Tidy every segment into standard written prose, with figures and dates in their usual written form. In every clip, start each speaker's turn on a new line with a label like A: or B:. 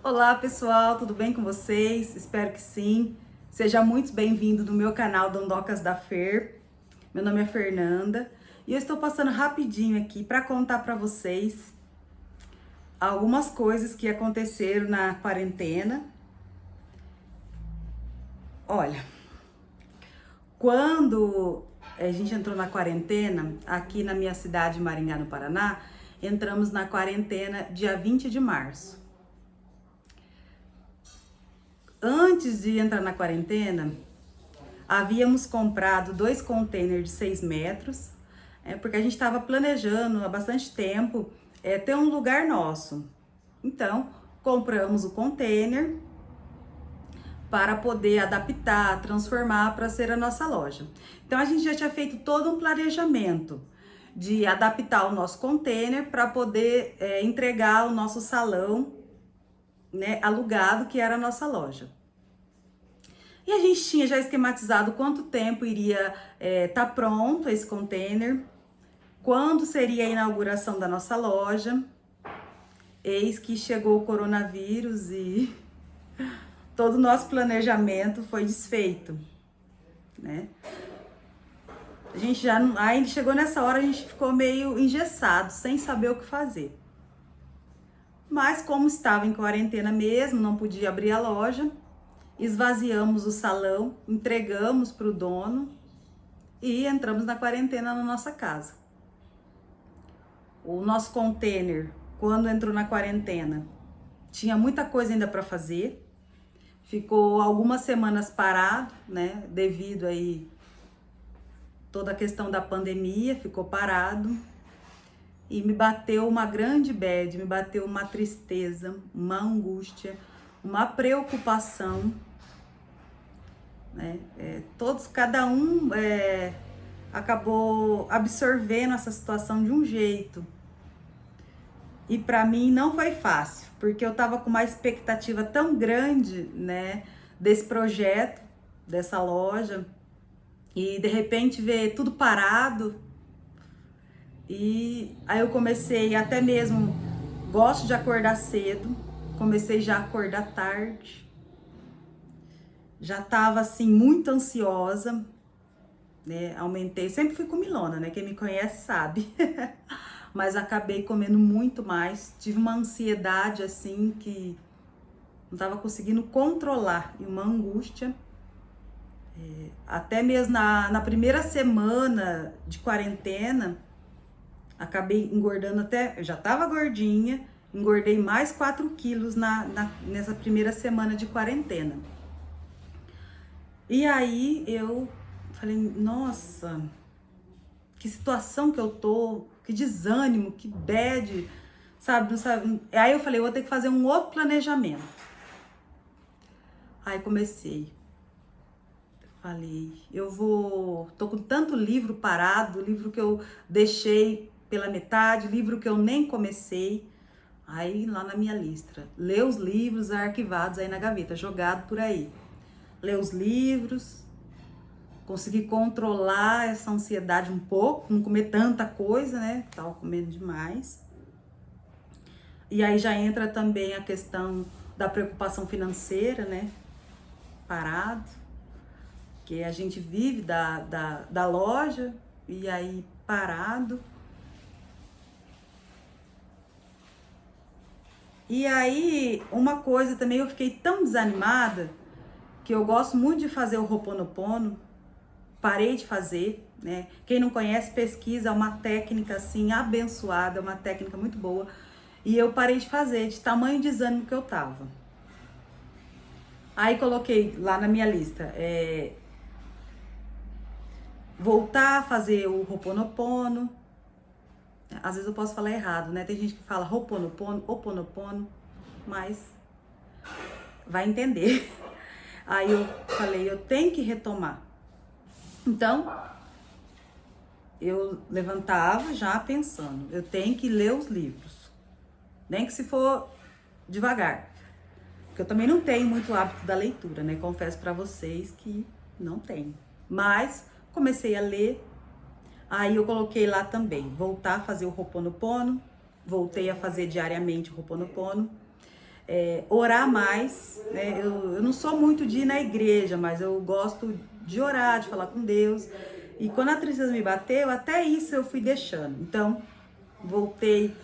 A: Olá pessoal, tudo bem com vocês? Espero que sim. Seja muito bem-vindo no meu canal Dondocas da Fer. Meu nome é Fernanda e eu estou passando rapidinho aqui para contar para vocês algumas coisas que aconteceram na quarentena. Olha, quando a gente entrou na quarentena, aqui na minha cidade, Maringá, no Paraná, entramos na quarentena dia 20 de março. Antes de entrar na quarentena, havíamos comprado 2 containers de 6 metros, porque a gente estava planejando há bastante tempo ter um lugar nosso. Então, compramos o container para poder adaptar, transformar para ser a nossa loja. Então, a gente já tinha feito todo um planejamento de adaptar o nosso container para poder entregar o nosso salão, né, alugado, que era a nossa loja. E a gente tinha já esquematizado quanto tempo iria tá pronto esse container, quando seria a inauguração da nossa loja. Eis que chegou o coronavírus e todo o nosso planejamento foi desfeito, né? A gente já não, aí chegou nessa hora, a gente ficou meio engessado, sem saber o que fazer. Mas como estava em quarentena mesmo, não podia abrir a loja, esvaziamos o salão, entregamos para o dono e entramos na quarentena na nossa casa. O nosso container, quando entrou na quarentena, tinha muita coisa ainda para fazer. Ficou algumas semanas parado, né? Devido aí toda a questão da pandemia, ficou parado. E me bateu uma grande bad, me bateu uma tristeza, uma angústia, uma preocupação, né? Cada um acabou absorvendo essa situação de um jeito. E para mim não foi fácil, porque eu tava com uma expectativa tão grande, né, desse projeto, dessa loja, e de repente ver tudo parado. E aí eu comecei, até mesmo gosto de acordar cedo, comecei já a acordar tarde. Já tava assim muito ansiosa, né? Aumentei, sempre fui comilona, né? Quem me conhece sabe. Mas acabei comendo muito mais. Tive uma ansiedade assim que não estava conseguindo controlar e uma angústia. Até mesmo na primeira semana de quarentena, acabei engordando até. Eu já estava gordinha, engordei mais 4 quilos nessa primeira semana de quarentena. E aí eu falei, nossa, que situação que eu tô, que desânimo, que bad, sabe, não sabe. Aí eu falei, eu vou ter que fazer um outro planejamento. Aí comecei. Falei, tô com tanto livro parado, livro que eu deixei pela metade, livro que eu nem comecei. Aí lá na minha lista, ler os livros arquivados aí na gaveta, jogado por aí. Ler os livros, consegui controlar essa ansiedade um pouco, não comer tanta coisa, né? Tava comendo demais. E aí já entra também a questão da preocupação financeira, né? Parado, que a gente vive da loja e aí parado. E aí, uma coisa também, eu fiquei tão desanimada que eu gosto muito de fazer o Ho'oponopono. Parei de fazer, né? Quem não conhece, pesquisa, é uma técnica assim abençoada, uma técnica muito boa. E eu parei de fazer, de tamanho desânimo que eu tava. Aí coloquei lá na minha lista, voltar a fazer o Ho'oponopono. Às vezes eu posso falar errado, né? Tem gente que fala Ho'oponopono, Ho'oponopono, mas vai entender. Aí eu falei, eu tenho que retomar. Então, eu levantava já pensando, eu tenho que ler os livros, nem que se for devagar, porque eu também não tenho muito hábito da leitura, né? Confesso para vocês que não tenho, mas comecei a ler. Aí eu coloquei lá também, voltar a fazer o Ho'oponopono, voltei a fazer diariamente o Ho'oponopono. orar mais, né? Eu não sou muito de ir na igreja, mas eu gosto de orar, de falar com Deus. E quando a tristeza me bateu, até isso eu fui deixando. Então, voltei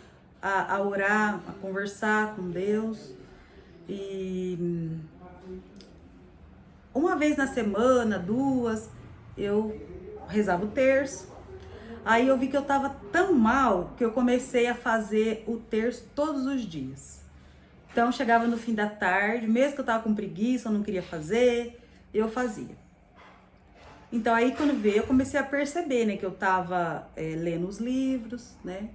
A: a orar, a conversar com Deus. E uma vez na semana, duas, eu rezava o terço. Aí eu vi que eu tava tão mal que eu comecei a fazer o terço todos os dias. Então chegava no fim da tarde, mesmo que eu tava com preguiça, eu não queria fazer, eu fazia. Então aí quando veio, eu comecei a perceber, né, que eu tava lendo os livros, né?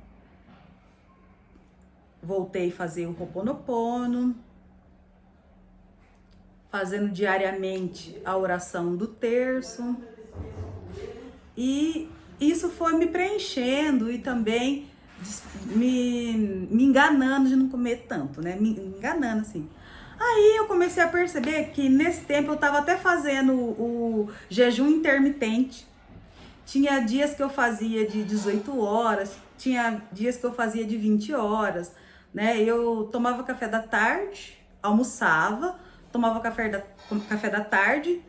A: Voltei a fazer o Ho'oponopono, fazendo diariamente a oração do terço. E isso foi me preenchendo e também me enganando de não comer tanto, né? Me enganando, assim. Aí eu comecei a perceber que nesse tempo eu tava até fazendo o jejum intermitente. Tinha dias que eu fazia de 18 horas, tinha dias que eu fazia de 20 horas, né? Eu tomava café da tarde, almoçava, tomava café da tarde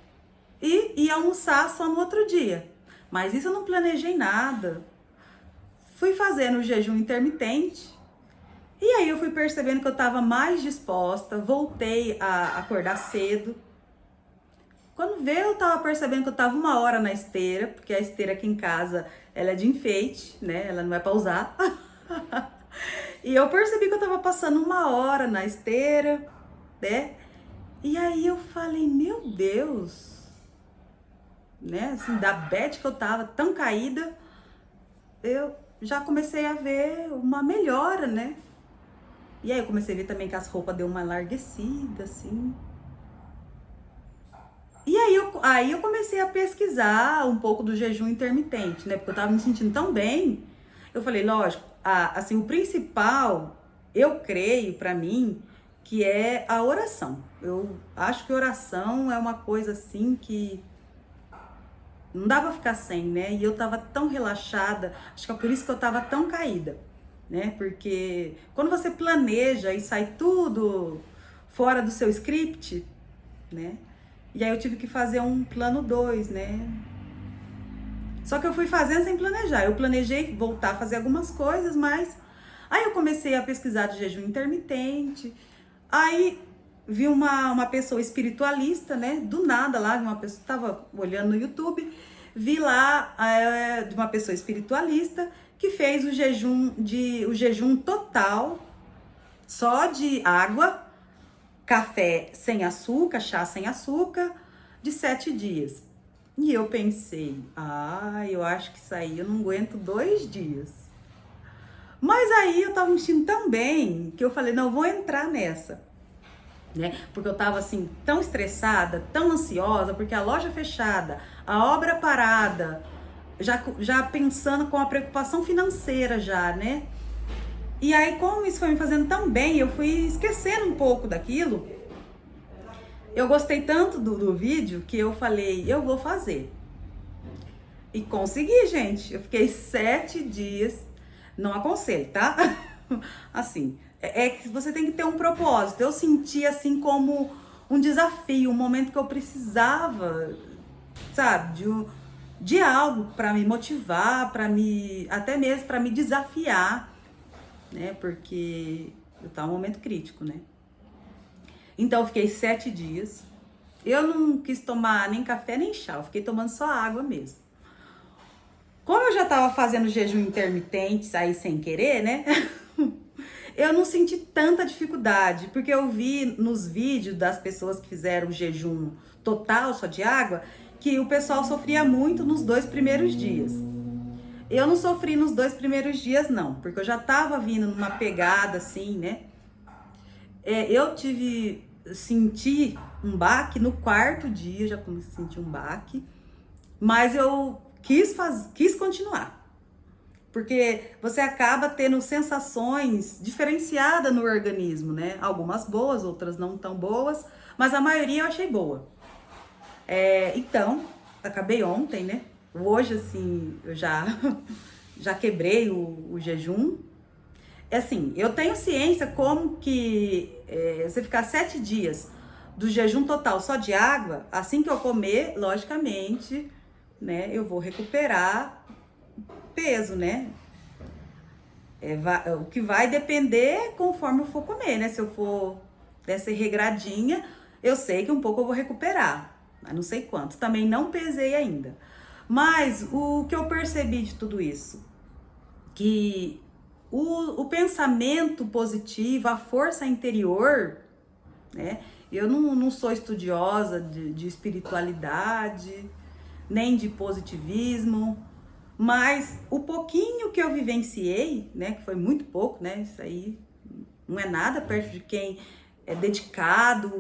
A: e ia almoçar só no outro dia. Mas isso eu não planejei nada. Fui fazendo o jejum intermitente. E aí eu fui percebendo que eu estava mais disposta. Voltei a acordar cedo. Quando veio, eu estava percebendo que eu estava 1 hora na esteira. Porque a esteira aqui em casa, ela é de enfeite, né? Ela não é para usar. E eu percebi que eu estava passando 1 hora na esteira, né? E aí eu falei, meu Deus... né, assim, da bad que eu tava, tão caída, eu já comecei a ver uma melhora, né? E aí eu comecei a ver também que as roupas deu uma larguecida, assim. E aí eu comecei a pesquisar um pouco do jejum intermitente, né? Porque eu tava me sentindo tão bem. Eu falei, lógico, assim, o principal, eu creio, pra mim, que é a oração. Eu acho que oração é uma coisa, assim, que não dá pra ficar sem, né? E eu tava tão relaxada, acho que é por isso que eu tava tão caída, né? Porque quando você planeja e sai tudo fora do seu script, né? E aí eu tive que fazer um plano 2, né? Só que eu fui fazendo sem planejar. Eu planejei voltar a fazer algumas coisas, mas... Aí eu comecei a pesquisar de jejum intermitente. Aí vi uma pessoa espiritualista, né? Do nada lá, uma pessoa tava olhando no YouTube, vi lá de uma pessoa espiritualista que fez o jejum total, só de água, café sem açúcar, chá sem açúcar, de 7 dias. E eu pensei, eu acho que isso aí eu não aguento 2 dias. Mas aí eu tava me sentindo tão bem que eu falei, não, eu vou entrar nessa. Né? Porque eu tava assim, tão estressada, tão ansiosa, porque a loja fechada, a obra parada, já pensando com a preocupação financeira já, né? E aí, como isso foi me fazendo tão bem, eu fui esquecendo um pouco daquilo. Eu gostei tanto do vídeo que eu falei, eu vou fazer. E consegui, gente. Eu fiquei 7 dias. Não aconselho, tá? Assim, é que você tem que ter um propósito. Eu senti assim como um desafio, um momento que eu precisava, sabe, de algo para me motivar, até mesmo para me desafiar, né? Porque eu tava num momento crítico, né? Então eu fiquei 7 dias. Eu não quis tomar nem café nem chá, eu fiquei tomando só água mesmo. Como eu já tava fazendo jejum intermitente, aí sem querer, né? Eu não senti tanta dificuldade, porque eu vi nos vídeos das pessoas que fizeram o jejum total só de água, que o pessoal sofria muito nos 2 primeiros dias. Eu não sofri nos 2 primeiros dias, não, porque eu já tava vindo numa pegada assim, né? Eu senti um baque no 4º dia, já comecei a sentir um baque, mas eu quis continuar. Porque você acaba tendo sensações diferenciadas no organismo, né? Algumas boas, outras não tão boas, mas a maioria eu achei boa. Então, acabei ontem, né? Hoje, assim, eu já quebrei o jejum. assim, eu tenho ciência como que você ficar 7 dias do jejum total só de água, assim que eu comer, logicamente, né, eu vou recuperar peso, né? O que vai depender conforme eu for comer, né? Se eu for dessa regradinha, eu sei que um pouco eu vou recuperar, mas não sei quanto. Também não pesei ainda. Mas o que eu percebi de tudo isso, que o pensamento positivo, a força interior, né? Eu não sou estudiosa de espiritualidade, nem de positivismo, mas o pouquinho que eu vivenciei, né? Que foi muito pouco, né? Isso aí não é nada perto de quem é dedicado,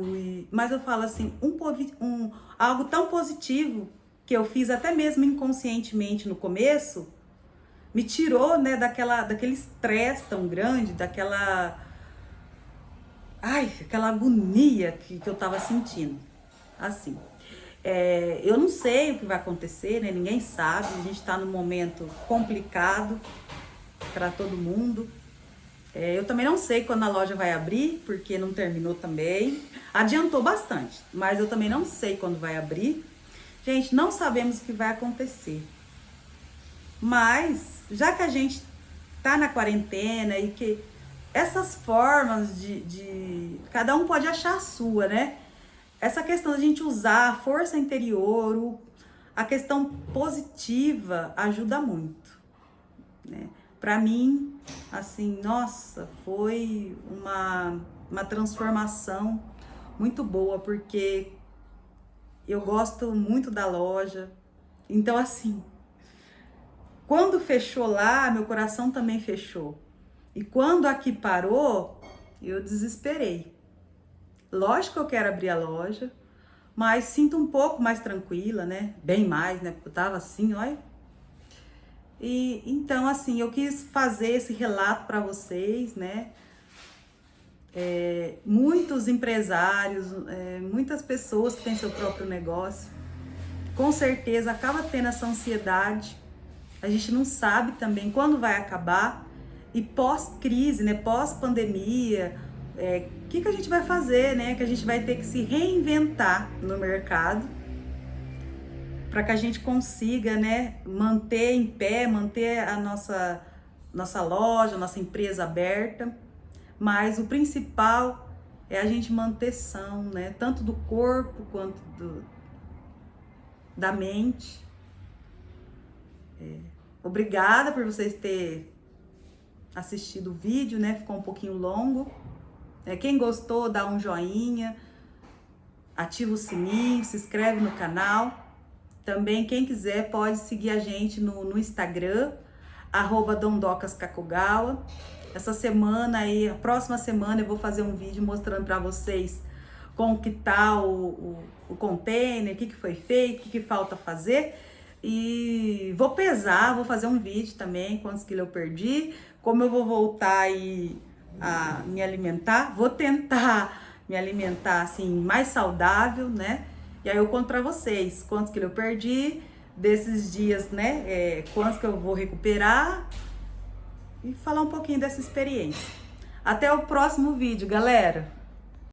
A: mas eu falo assim, algo tão positivo que eu fiz até mesmo inconscientemente no começo, me tirou, né, daquele estresse tão grande, aquela agonia que eu tava sentindo, assim. Eu não sei o que vai acontecer, né, ninguém sabe, a gente tá num momento complicado para todo mundo. Eu também não sei quando a loja vai abrir, porque não terminou também. Adiantou bastante, mas eu também não sei quando vai abrir. Gente, não sabemos o que vai acontecer. Mas, já que a gente tá na quarentena e que essas formas cada um pode achar a sua, né? Essa questão da gente usar a força interior, a questão positiva ajuda muito, né? Pra mim, assim, nossa, foi uma transformação muito boa, porque eu gosto muito da loja. Então, assim, quando fechou lá, meu coração também fechou. E quando aqui parou, eu desesperei. Lógico que eu quero abrir a loja, mas sinto um pouco mais tranquila, né? Bem mais, né? Porque eu tava assim, olha. E então, assim, eu quis fazer esse relato para vocês, né? Muitos empresários, muitas pessoas que têm seu próprio negócio, com certeza acaba tendo essa ansiedade. A gente não sabe também quando vai acabar. E pós-crise, né? Pós-pandemia, o que a gente vai fazer, né? Que a gente vai ter que se reinventar no mercado para que a gente consiga, né, manter em pé, manter a nossa loja, nossa empresa aberta. Mas o principal é a gente manter são, né? Tanto do corpo quanto da mente. Obrigada por vocês terem assistido o vídeo, né? Ficou um pouquinho longo. Quem gostou, dá um joinha, ativa o sininho, se inscreve no canal. Também, quem quiser, pode seguir a gente no Instagram, @dondocascacogawa. Essa semana aí, a próxima semana, eu vou fazer um vídeo mostrando para vocês como que tá o container, o que foi feito, o que falta fazer. E vou pesar, vou fazer um vídeo também, quantos quilos eu perdi, como eu vou voltar aí a me alimentar. Vou tentar me alimentar assim, mais saudável, né? E aí eu conto pra vocês quantos quilos eu perdi desses dias, né? Quantos que eu vou recuperar e falar um pouquinho dessa experiência. Até o próximo vídeo, galera!